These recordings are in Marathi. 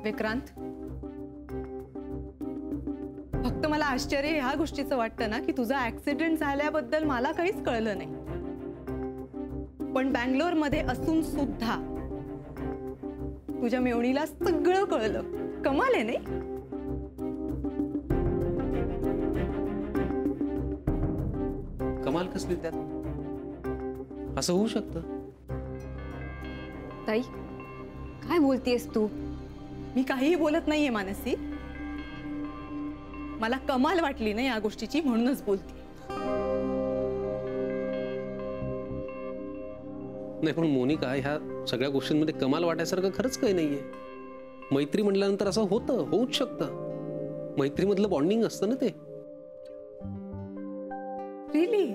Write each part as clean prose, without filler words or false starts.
विक्रांत, फक्त मला आश्चर्य ह्या गोष्टीचं वाटतं ना की तुझा ऍक्सिडेंट झाल्याबद्दल मला काहीच कळलं नाही, पण बँगलोर मध्ये असून सुद्धा तुझ्या मेवणीला सगळं कळलं. कमाल आहे नाही? कमाल कसली त्यात? असं होऊ शकतं? ताई, काय बोलतेस तू? मी काहीही बोलत नाहीये मानसी. मला कमाल वाटली ना या गोष्टीची, म्हणूनच बोलते. नाही, पण मोनिका, ह्या सगळ्या गोष्टींमध्ये कमाल वाटायसारखं खरंच काही नाहीये. मैत्री म्हटल्यानंतर असं होतं, होऊच शकतं. मैत्रीमधलं बॉन्डिंग असतं ना ते. रिली?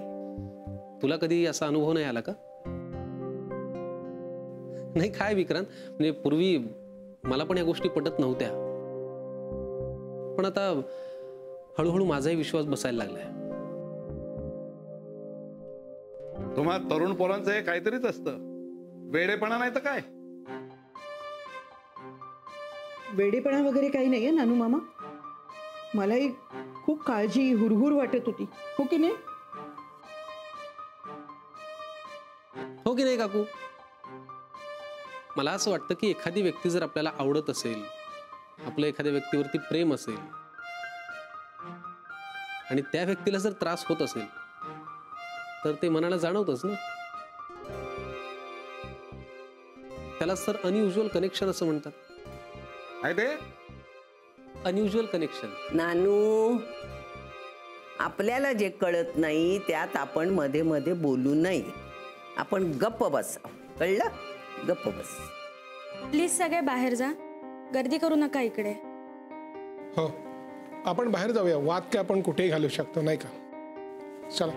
तुला कधी असा अनुभव नाही आला का? नाही काय विक्रांत, म्हणजे पूर्वी मला पण या गोष्टी पटत नव्हत्या, पण आता हळूहळू माझाही विश्वास बसायला लागलाय. तुम्हा तरुण पोरांचं हे काहीतरीच असतं, वेडेपणा नाही तर काय. वेडेपणा वगैरे काही नाहीये नानू मामा. मलाही खूप काळजी हुरहुर वाटत होती, हो की नाही? हो की नाही काकू? मला असं वाटतं की एखादी व्यक्ती जर आपल्याला आवडत असेल, आपलं एखाद्या व्यक्तीवरती प्रेम असेल आणि त्या व्यक्तीला जर त्रास होत असेल तर ते मनाला जाणवतच ना. त्याला सर अनयुज्युअल कनेक्शन असं म्हणतात. काय ते? Unusual connection. नानू, आपल्याला जे कळत नाही त्यात आपण मध्ये मध्ये बोलू नये. आपण गप्प बस, कळलं? गप्प बस. प्लीज सगळे बाहेर जा, गर्दी करू नका इकडे. हो, आपण बाहेर जाऊया. वाद काय आपण कुठेही घालू शकतो, नाही का? चला.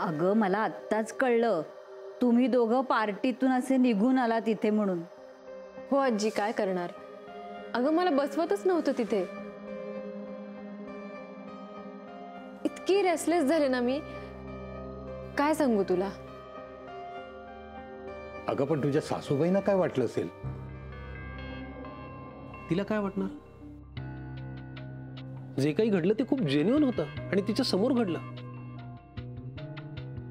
अगं, मला आत्ताच कळलं तुम्ही दोघं पार्टीतून असे निघून आला तिथे म्हणून. हो आजी, काय करणार? अगं, मला बसवतच नव्हतं तिथे. इतकी रेसलेस झाले ना मी, काय सांगू तुला. अगं, पण तुझ्या सासूबाईंना काय वाटलं असेल? तिला काय वाटणार? जे काही घडलं ते खूप जेन्युइन होतं आणि तिच्या समोर घडलं.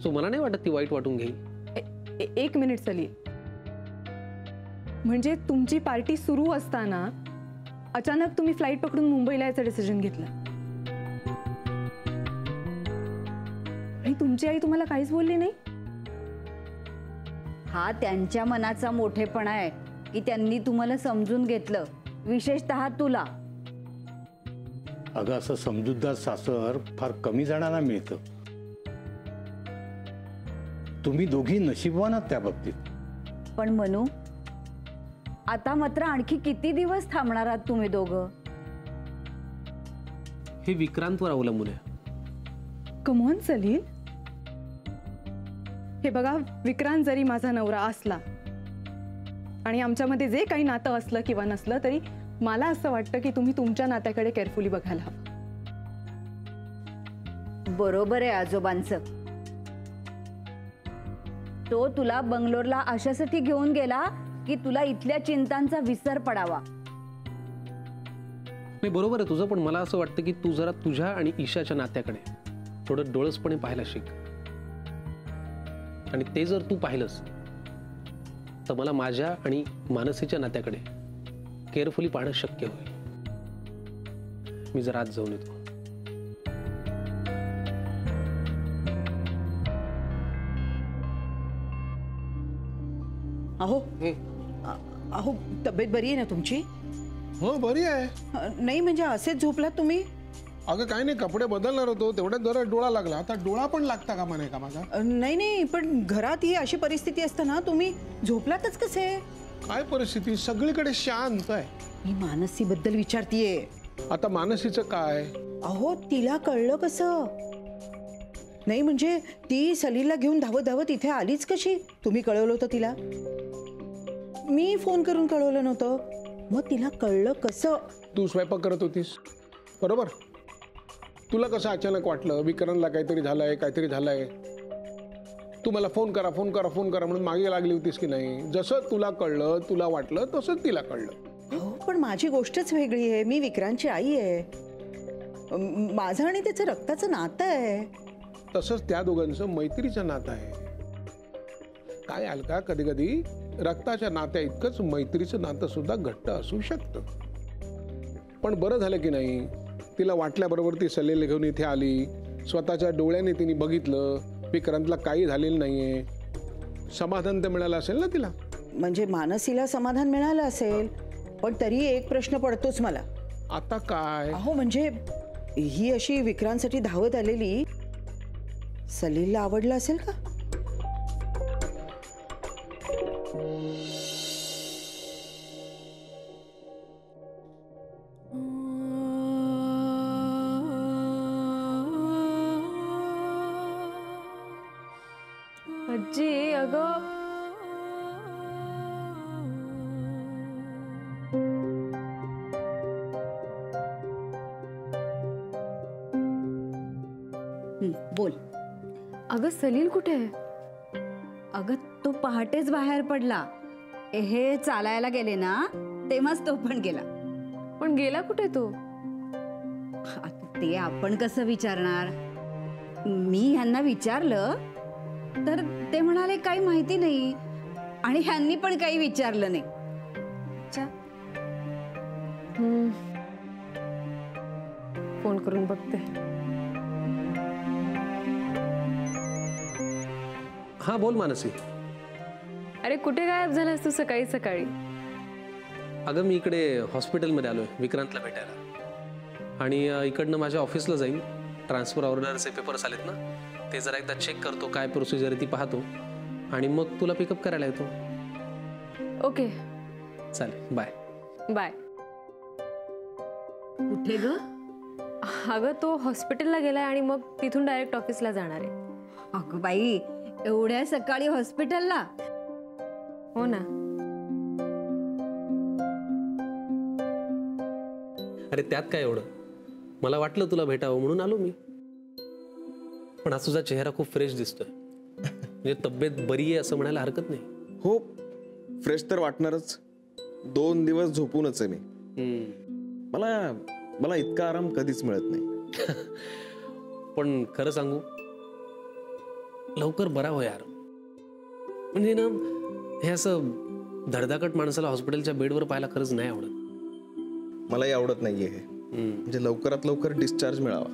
सो मला नाही वाटत ती वाईट वाटून घेईल. एक मिनिट सलील, म्हणजे तुमची पार्टी सुरू असताना अचानक तुम्ही फ्लाईट पकडून मुंबईला यायचं डिसिजन घेतलं आणि तुमची आई तुम्हाला काहीच बोलली नाही? हा त्यांच्या मनाचा मोठेपणा आहे की त्यांनी तुम्हाला समजून घेतलं, विशेषतः तुला. अगं, असं समजूतदार सासर फार कमी जणांना मिळतं. तुम्ही दोघी नशीबवान आहात त्या बाबतीत. पण मनू, आता मात्र आणखी किती दिवस थांबणार आहात तुम्ही दोघं? हे विक्रांतवर अवलंबून आहे. कम ऑन सलील, हे बघा, विक्रांत जरी माझा नवरा असला आणि आमच्यामध्ये जे काही नातं असलं किंवा नसलं तरी मला असं वाटतं की तुम्ही तुमच्या नात्याकडे केअरफुली बघायला हवं. बरोबर आहे आजोबांचं. तो तुला बंगलोरला अशासाठी घेऊन गेला की तुला इथल्या चिंतांचा विसर पडावा. नाही, बरोबर आहे तुझं, पण मला असं वाटतं की तू जरा तुझ्या आणि ईशाच्या नात्याकडे थोडं डोळसपणे पाहायला शिक. आणि ते जर तू पाहिलंस तर मला माझ्या आणि मानसीच्या नात्याकडे केअरफुली पाहणं शक्य होईल. मी जरा आज जाऊन येतो. अहो अहो, तब्येत बरी आहे ना तुमची? हो, बरी आहे. नाही म्हणजे असेच झोपलात तुम्ही? अगं काय नाही, कपडे बदलणार होतो तेवढ्यात जरा डोळा लागला. आता डोळा पण लागता का म्हणे का माझा? नाही नाही, पण घरात ही अशी परिस्थिती असताना तुम्ही झोपलातच कसे? काय परिस्थिती? सगळीकडे शांत आहे. मी मानसी बद्दल विचारतीये. आता मानसीचं काय? अहो, तिला कळलं कसं? नाही म्हणजे ती सलीलला घेऊन धावत धावत इथे आलीच कशी? तुम्ही कळवलं होतं तिला? मी फोन करून कळवलं नव्हतं. मग तिला कळलं कसं? तू स्वयंपाक करत होतीस बरोबर. तुला कसं अचानक वाटलं विक्रांतला काहीतरी झालंय? तू मला फोन करा म्हणून मागे लागली होतीस की नाही? जसं तुला कळलं, तुला वाटलं तसंच तिला कळलं. हो पण माझी गोष्टच वेगळी आहे. मी विक्रांतची आई आहे. माझं आणि त्याचं रक्ताचं नातं आहे. तसंच त्या दोघांचं मैत्रीचं नातं आहे. काय अलका, कधी कधी रक्ताच्या नात्या इतकंच मैत्रीचं नातं सुद्धा घट्ट असू शकतं. पण बरं झालं की नाही, तिला वाटल्याबरोबर ती सलील घेऊन इथे आली. स्वतःच्या डोळ्याने तिने बघितलं विक्रांतला काही झालेलं नाहीये. समाधान तर मिळालं असेल ना तिला? म्हणजे मानसीला समाधान मिळालं असेल, पण तरी एक प्रश्न पडतोच मला. आता काय? अहो म्हणजे ही अशी विक्रांतसाठी धावत आलेली सलीलला आवडलं असेल का? आजी अगं बोल. अगं सलील कुठे आहे? अगं तो पहाटेच बाहेर पडला. हे चालायला गेले ना तेव्हाच तो पण गेला. पण गेला कुठे तो? आता ते आपण कसं विचारणार? मी ह्यांना विचारलं तर ते म्हणाले काही माहिती नाही आणि ह्यांनी पण काही विचारलं नाही. फोन करून बघते. हा बोल मानसी. अरे कुठे गायब झालास तू सकाळी सकाळी? अगं मी इकडे हॉस्पिटलमध्ये आलोय विक्रांतला भेटायला. आणि इकडनं माझ्या ऑफिसला जाईल. ट्रान्सफर ऑर्डरचे पेपर्स आलेत ना, ते जरा एकदा चेक करतो, काय प्रोसिजर आहे ती पाहतो आणि मग तुला पिकअप करायला येतो. ओके चालेल, बाय. बाय. कुठे ग? अगं तो हॉस्पिटलला गेलाय आणि मग तिथून डायरेक्ट ऑफिसला जाणार आहे. अगं बाई, एवढ्या सकाळी हॉस्पिटलला? हो ना. अरे त्यात काय एवढं, मला वाटलं तुला भेटावं म्हणून आलो मी. पण आज तुझा चेहरा खूप फ्रेश दिसतोय. म्हणजे तब्येत बरी आहे असं म्हणायला हरकत नाही. हो, फ्रेश तर वाटणारच. 2 दिवस झोपूनच आहे मी. मला इतका आराम कधीच मिळत नाही. पण खरं सांगू, लवकर बरा हो यार. म्हणजे ना हे असं धडधाकट माणसाला हॉस्पिटलच्या बेडवर पाहायला खरंच नाही आवडत. मलाही आवडत नाहीये हे. म्हणजे लवकरात लवकर डिस्चार्ज मिळावा.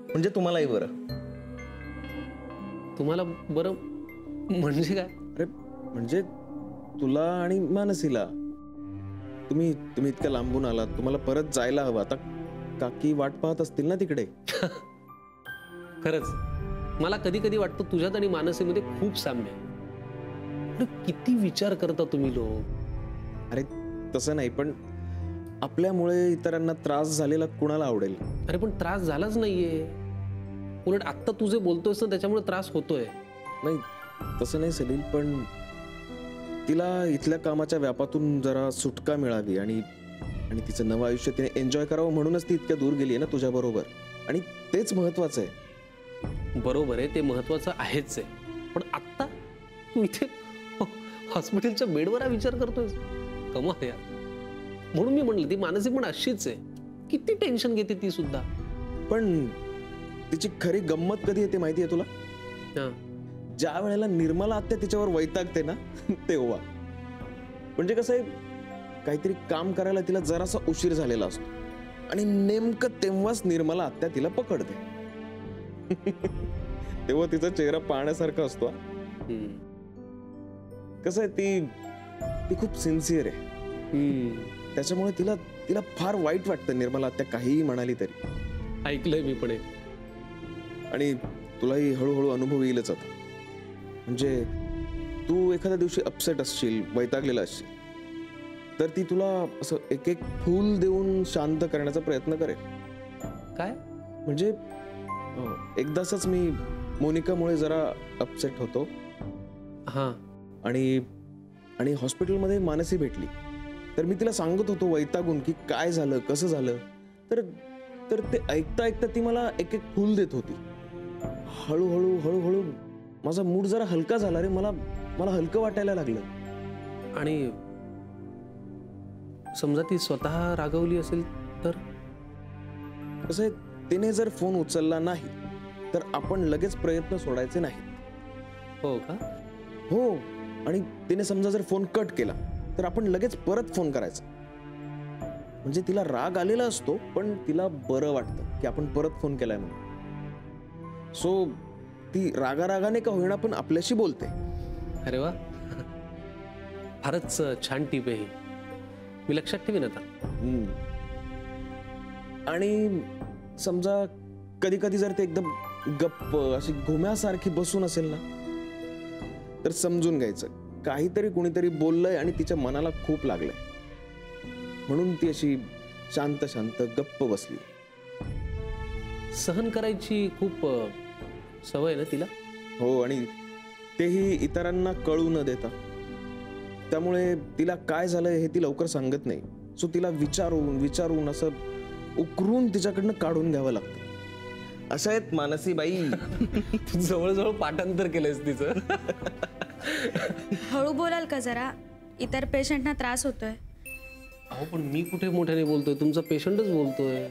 म्हणजे तुम्हालाही बरं. तुम्हाला बरं म्हणजे काय? अरे म्हणजे तुला आणि मानसीला. तुम्ही इतक्या लांबून आलात, तुम्हाला परत जायला हवं. आता काकी वाट पाहत असतील ना तिकडे. खरंच मला कधी कधी वाटतं तुझ्यात आणि मानसीमध्ये खूप साम्य आहे. किती विचार करता तुम्ही लोक. अरे तसं नाही, पण आपल्यामुळे इतरांना त्रास झालेला कुणाला आवडेल? अरे पण त्रास झालाच नाहीये. उलट आत्ता तू जे बोलतोयस ना त्याच्यामुळे त्रास होतोय. नाही तसं नाही सलील, पण तिला इथल्या कामाच्या व्यापातून जरा सुटका मिळावी आणि तिचं नवं आयुष्य तिने एन्जॉय करावं म्हणूनच ती इतक्या दूर गेली आहे ना तुझ्याबरोबर. आणि तेच महत्वाचं आहे. बरोबर आहे, ते महत्वाचं आहेच आहे. पण आत्ता तू इथे हॉस्पिटलच्या बेडवर हा विचार करतोयस. कमाल यार. म्हणून मी म्हणलं ती मानसी पण अशीच आहे. किती टेन्शन घेते ती सुद्धा. पण तिची खरी गंमत कधी येते माहिती आहे तुला? ज्या वेळेला निर्मला आत्या तिच्यावर वैतागते ना तेव्हा. म्हणजे कसं आहे, काहीतरी काम करायला तिला जरासा उशीर झालेला असतो आणि नेमकं तेव्हाच निर्मला आत्या तिला पकडते. तेव्हा तिचा चेहरा पाहण्यासारखा असतो. कसं आहे, ती खूप सिन्सिअर आहे. त्याच्यामुळे तिला फार वाईट वाटतं निर्मला आत्या काहीही म्हणाली तरी. ऐकलंय मी पण. आणि तुलाही हळूहळू अनुभव येईलच आता. म्हणजे तू एखाद्या दिवशी अपसेट असशील, वैतागलेला असशील, तर ती तुला असं एक एक फूल देऊन शांत करण्याचा प्रयत्न करेल. काय म्हणजे एकदाच मी मोनिकामुळे जरा अपसेट होतो हां आणि हॉस्पिटलमध्ये मानसी भेटली. तर मी तिला सांगत होतो वैतागून की काय झालं कसं झालं. तर ते ऐकता ऐकता ती मला एक एक फूल देत होती. हळूहळू हळूहळू माझा मूड जरा हलका झाला रे. मला हलकं वाटायला लागलं. आणि समजा ती स्वतः रागवली असेल तर? कसं आहे, तिने जर फोन उचलला नाही तर आपण लगेच प्रयत्न सोडायचे नाही. हो का? हो. आणि तिने समजा जर फोन कट केला तर आपण लगेच परत फोन करायचा. म्हणजे तिला राग आलेला असतो पण तिला बरं वाटतं की आपण परत फोन केलाय म्हणून. सो ती रागारागाने का होईना पण आपल्याशी बोलते. अरे वा, फारच छान टीप आहे ही. मी लक्षात ठेवीन आता. आणि समजा कधी कधी जर ते एकदम गप्प अशी घुम्यासारखी बसून असेल ना तर समजून घ्यायचं काहीतरी कुणीतरी बोललंय आणि तिच्या मनाला खूप लागलंय. म्हणून ती अशी शांत शांत गप्प बसली. सहन करायची खूप सवय ना तिला? हो. आणि तेही इतरांना कळू न देता. त्यामुळे तिला काय झालंय हे ती लवकर सांगत नाही. सो तिला विचारून असं उकरून तिच्याकडनं काढून घ्यावं लागतं. अशा आहेत मानसी बाई. जवळजवळ पाठांतर केलंयस तिचं. हळू बोलाल का जरा? इतर पेशंटना त्रास होतोय. अहो पण मी कुठे मोठ्याने बोलतोय, तुमचा पेशंटच बोलतोय.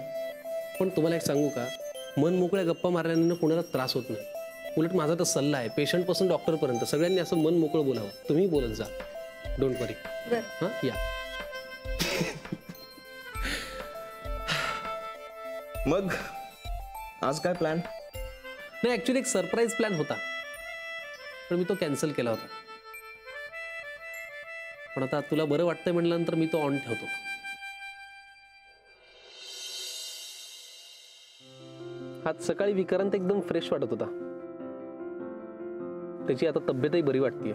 पण तुम्हाला एक सांगू का, मन मोकळ्या गप्पा मारल्याने कोणाला त्रास होत नाही. उलट माझा तर सल्ला आहे, पेशंट पासून डॉक्टर पर्यंत सगळ्यांनी असं मन मोकळं बोलावं. तुम्ही बोलत जा, डोंट वरी. हां या. मग आज काय प्लॅन? नाही, ऍक्च्युली एक सरप्राईज प्लॅन होता पण मी तो कॅन्सल केला होता. पण आता तुला बरं वाटतंय म्हटल्यानंतर मी तो ऑन ठेवतो. आज सकाळी विक्रांत एकदम फ्रेश वाटत होता. त्याची आता तब्येतही बरी वाटतेय.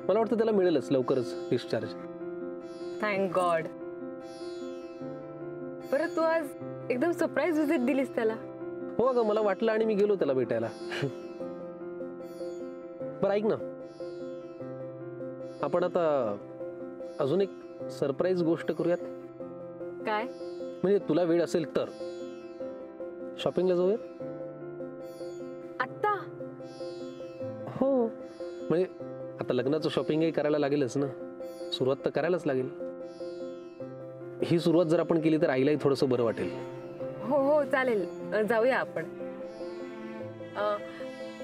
मला वाटतं त्याला मिळेलच लवकरच डिस्चार्ज. Thank God. बरं, तू आज एकदम सरप्राईज विजिट दिलीस त्याला? हो अगं, मला वाटलं आणि मी गेलो त्याला भेटायला. बरं ऐक ना, आपण आता अजून एक सरप्राईज गोष्ट करूयात. काय? म्हणजे तुला वेळ असेल तर शॉपिंगला जाऊया. आत्ता? हो, म्हणजे आता लग्नाचं शॉपिंगही करायला लागेलच ना. सुरुवात तर करायलाच लागेल. ही सुरुवात जर आपण केली तर आईलाही थोडंसं बरं वाटेल. हो हो चालेल, जाऊया आपण.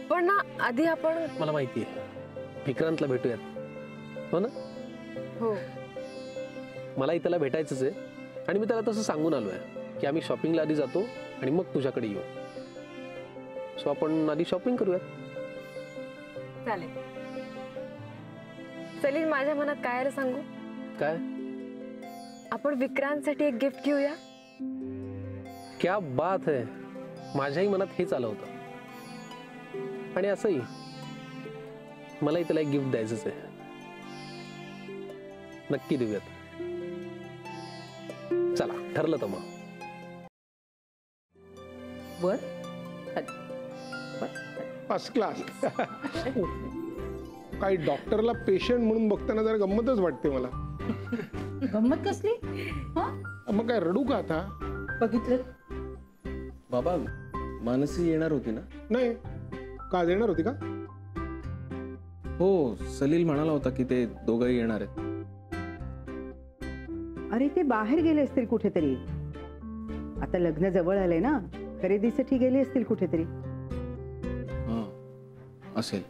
पण ना आधी आपण, मला माहिती आहे, विक्रांतला भेटूयात. हो ना? हो. मलाही त्याला भेटायचंच आहे आणि मी त्याला तसं सांगून आलो आहे की आम्ही शॉपिंगला आधी जातो आणि मग तुझ्याकडे येऊ. सो आपण आधी शॉपिंग करूयात. चालेल. सलील, माझ्या मनात काय रे सांगू? काय? आपण विक्रांतसाठी एक गिफ्ट घेऊया. क्या बात है. माझ्याही मनात हेच आलं होतं. आणि असंही मलाही त्याला एक गिफ्ट द्यायचंच आहे. नक्की देऊयात. चला, ठरलं तर मग. बर फर्स्ट क्लास. काही डॉक्टरला पेशंट म्हणून बघताना जरा गंमतच वाटते मला. गंमत कसली? मग काय रडू का आता? बघितलं बाबा, मानसी येणार होती ना? नाही का, देणार होती का? हो, सलील म्हणाला होता की ते दोघंही येणार आहेत. अरे ते बाहेर गेले असतील कुठेतरी. आता लग्न जवळ आलंय ना, खरेदीसाठी गेले असतील कुठेतरी. असेल.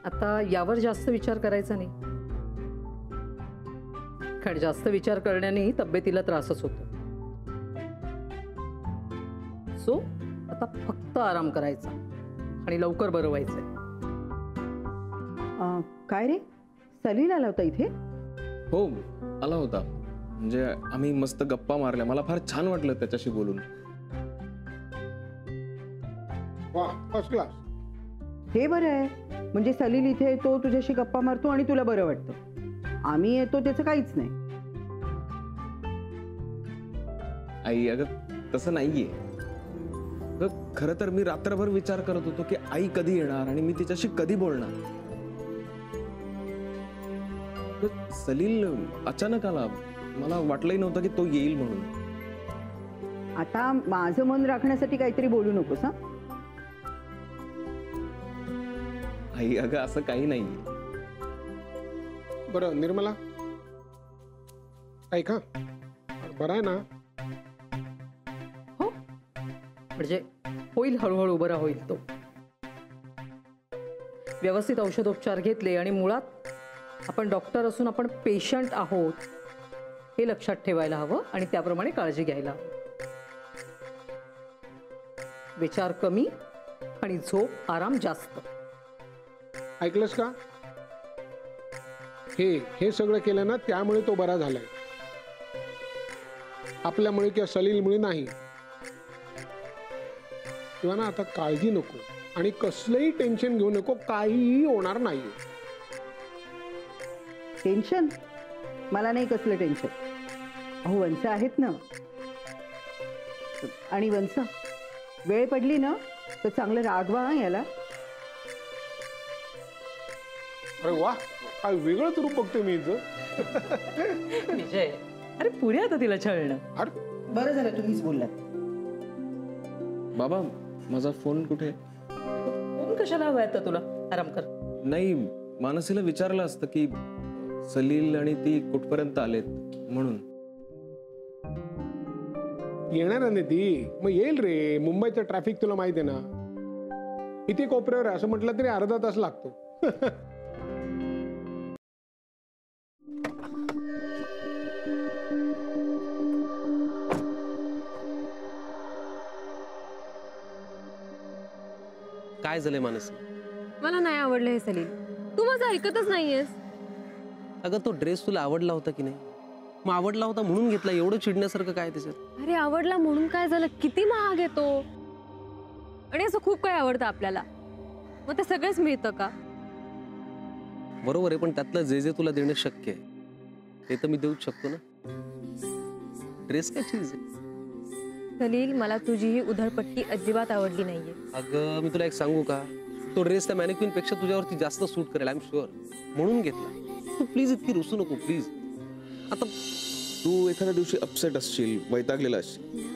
आता यावर जास्त विचार करायचा नाही, कारण जास्त विचार करण्याने तब्येतीला त्रासच होतो. सो आता फक्त आराम करायचा आणि लवकर बरं व्हायचंय. काय रे, सलील आला होता इथे? हो, आला होता. म्हणजे आम्ही मस्त गप्पा मारल्या. मला फार छान वाटलं त्याच्याशी बोलून. वा, फर्स्ट क्लास. हे बरं आहे. म्हणजे सलील इथे येतो, तुझ्याशी गप्पा मारतो आणि तुला बरं वाटतं. आम्ही येतो त्याचं काहीच नाही. आई, अगं तसं नाहीये. खरं तर मी रात्रभर विचार करत होतो की आई कधी येणार आणि मी तिच्याशी कधी बोलणार. तर सलील अचानक आला. मला वाटलंही नव्हतं की तो येईल म्हणून. आता माझं मन राखण्यासाठी काहीतरी बोलू नकोस हा. आई अगं असं काही नाही. बरं निर्मला ऐका, बरं आहे ना? हो म्हणजे होईल, हळूहळू बरा होईल तो. व्यवस्थित औषधोपचार घेतले आणि मुळात आपण डॉक्टर असून आपण पेशंट आहोत हे लक्षात ठेवायला हवं आणि त्याप्रमाणे काळजी घ्यायला. विचार कमी आणि झोप आराम जास्त. ऐकलंस का? हे सगळं केलं ना त्यामुळे तो बरा झालाय, आपल्यामुळे किंवा सलीलमुळे नाही. किंवा ना आता काळजी नको आणि कसलंही टेन्शन घेऊ नको, काहीही होणार नाही. टेन्शन? मला नाही कसलं टेन्शन. अहो वंश आहेत ना. आणि वंश वेळ पडली ना तर चांगलं रागवा हा याला. अरे वा, काय वेगळंच रूप बघते मी इथं. विजय, अरे पुढे आता तिला छळणं. अरे बरं झालं तुम्हीच बोललात. बाबा माझा फोन कुठे? फोन कशाला हवा आता तुला? आराम कर. नाही, मानसीला विचारलं असतं की सलील आणि ती कुठपर्यंत आलेत म्हणून. येणार नाही ती, मग येईल रे. मुंबईचं ट्रॅफिक तुला माहिती आहे ना. किती कोपऱ्यावर असं म्हटलं तरी अर्धा तास लागतो. काय झालंय मानसी? मला नाही आवडलं हे सलील. तू माझं ऐकतच नाहीयेस. अगं तो ड्रेस तुला आवडला होता की नाही? मग आवडला होता म्हणून घेतला. एवढं चिडण्यासारखं काय त्याच्यात? अरे आवडला म्हणून काय झालं? किती महाग आहे तो. आणि असं खूप काही आवडतं आपल्याला, मग ते सगळंच मिळतं का? बरोबर आहे, पण त्यातलं जे जे तुला देणं शक्य आहे ते तर मी देऊच शकतो ना. ड्रेस काय चीज आहे? सलील, मला तुझी ही उधळपट्टी अजिबात आवडली नाहीये. अगं मी तुला एक सांगू का, तो ड्रेस त्या मॅनिक्विन पेक्षा तुझ्यावरती जास्त सूट करेल, आय एम शुअर. म्हणून घेतला. तू प्लीज इतकी रुसू नको प्लीज. आता तू एखाद्या दिवशी अपसेट असशील, वैतागलेला असशील,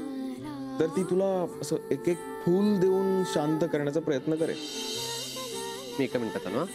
तर ती तुला असं एक एक फूल देऊन शांत करण्याचा प्रयत्न करेल. मी एका मिनिटात आलो.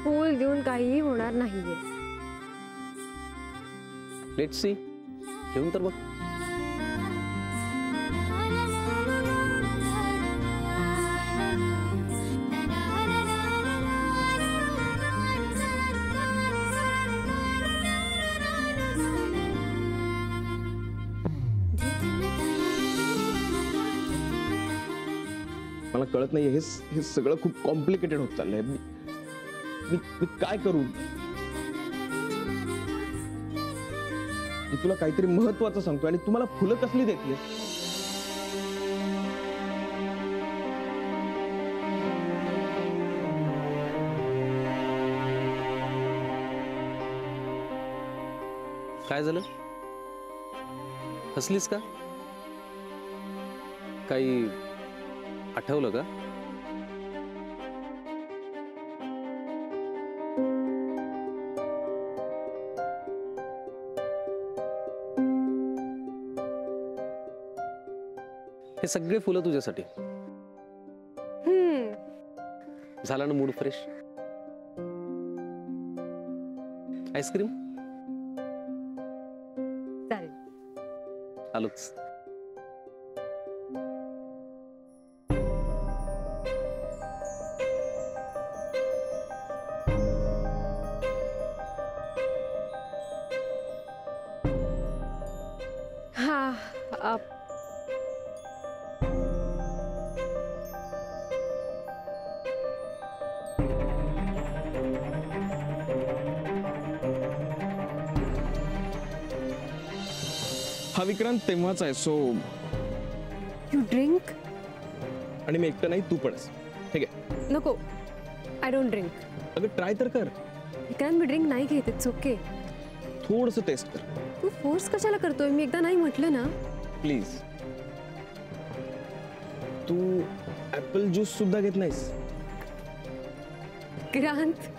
फूल देऊन काहीही होणार नाहीये. Let's see. घेऊन तर बघ. मला कळत नाहीये, हे सगळं खूप कॉम्प्लिकेटेड होत चाललंय. मी काय करू? मी तुला काहीतरी महत्वाचं सांगतो आणि तुम्हाला फुलं कसली देते? काय झालं? हसलीस का? काही आठवलं का? हे सगळे फुलं तुझ्यासाठी. झाला ना मूड फ्रेश? आईस्क्रीम? चालेल. आलोच. हा हा विक्रांत तेव्हाच आहे. So you drink? आणि मी एकटं नाही, तू पणस. ठीक आहे? नको, आय डोंट ड्रिंक. अगं ट्राय तर कर. विक्रांत मी ड्रिंक नाही घेत, इट्स ओके. थोडस टेस्ट कर तू फोर्स कशाला करतोय? मी एकदा नाही म्हटलं ना. प्लीज. तू ऍपल ज्यूस सुद्धा घेत नाहीस? विक्रांत